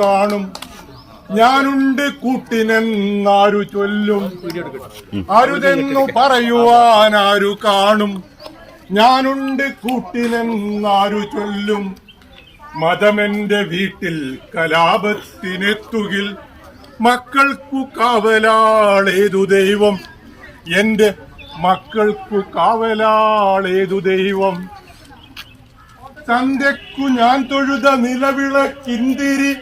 കാണും. ഞാനുണ്ട് കൂട്ടിനെന്നാരു ചൊല്ലും. അരുതെന്നു പറയുവാൻ ആരു കാണും. ഞാനുണ്ട് കൂട്ടിനെന്നാരു ചൊല്ലും. മതമെന്റെ വീട്ടിൽ കലാപത്തിനെത്തുകിൽ മക്കൾക്കു കാവലാളേതു ദൈവം. എന്റെ മക്കൾക്കു കാവലാളേതു ദൈവം. സന്ധ്യക്കു ഞാൻ തൊഴുത നിലവിളക്കിന്തിരി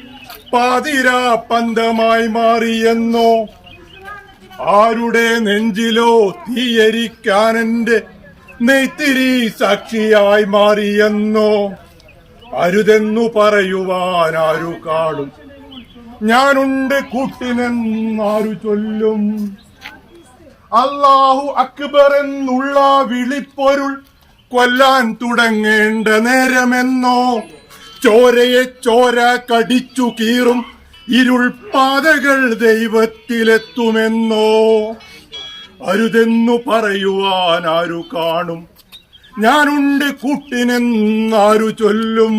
പാതിരാ പന്തമായി മാറിയെന്നോ. ആരുടെ നെഞ്ചിലോ തീയരിക്കാനെന്റെ നെയ്ത്തിരി സാക്ഷിയായി മാറിയെന്നോ. അരുതെന്നു പറയുവാൻ ആരു കാണും. ഞാനുണ്ട് കൂട്ടിനെന്നാരു ചൊല്ലും. അല്ലാഹു അക്ബർ എന്നുള്ള വിളിപ്പൊരുൾ കൊല്ലാൻ തുടങ്ങേണ്ട നേരമെന്നോ. ചോരയെ ചോര കടിച്ചു കീറും ഇരുൾ പാതകൾ ദൈവത്തിലെത്തുമെന്നോ. അരുതെന്നു പറയുവാൻ ആരു കാണും. ഞാനുണ്ട് കൂട്ടിനെന്നാരു ചൊല്ലും.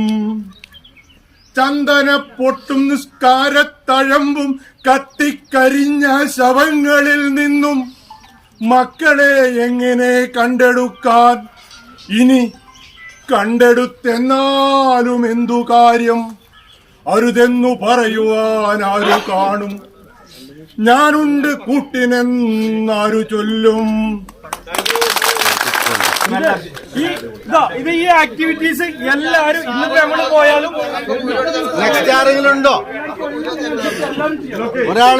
ചന്ദനപ്പൊട്ടും നിസ്കാരത്തഴമ്പും കത്തിക്കരിഞ്ഞ ശവങ്ങളിൽ നിന്നും മക്കളെ എങ്ങനെ കണ്ടെടുക്കാൻ. ഇനി കണ്ടെടുത്തെന്നാലും എന്തു കാര്യം. അരുതെന്നു പറയുവാൻ ആരു കാണും. ഞാനുണ്ട് കൂട്ടിനെന്നാരു ചൊല്ലും. ഇത് ഈ ആക്ടിവിറ്റീസ് എല്ലാരും ഇന്നിപ്പോ നമ്മൾ പോയാലും നെക്സ്റ്റ് ആരെങ്കിലും ഉണ്ടോ? ഒരാൾ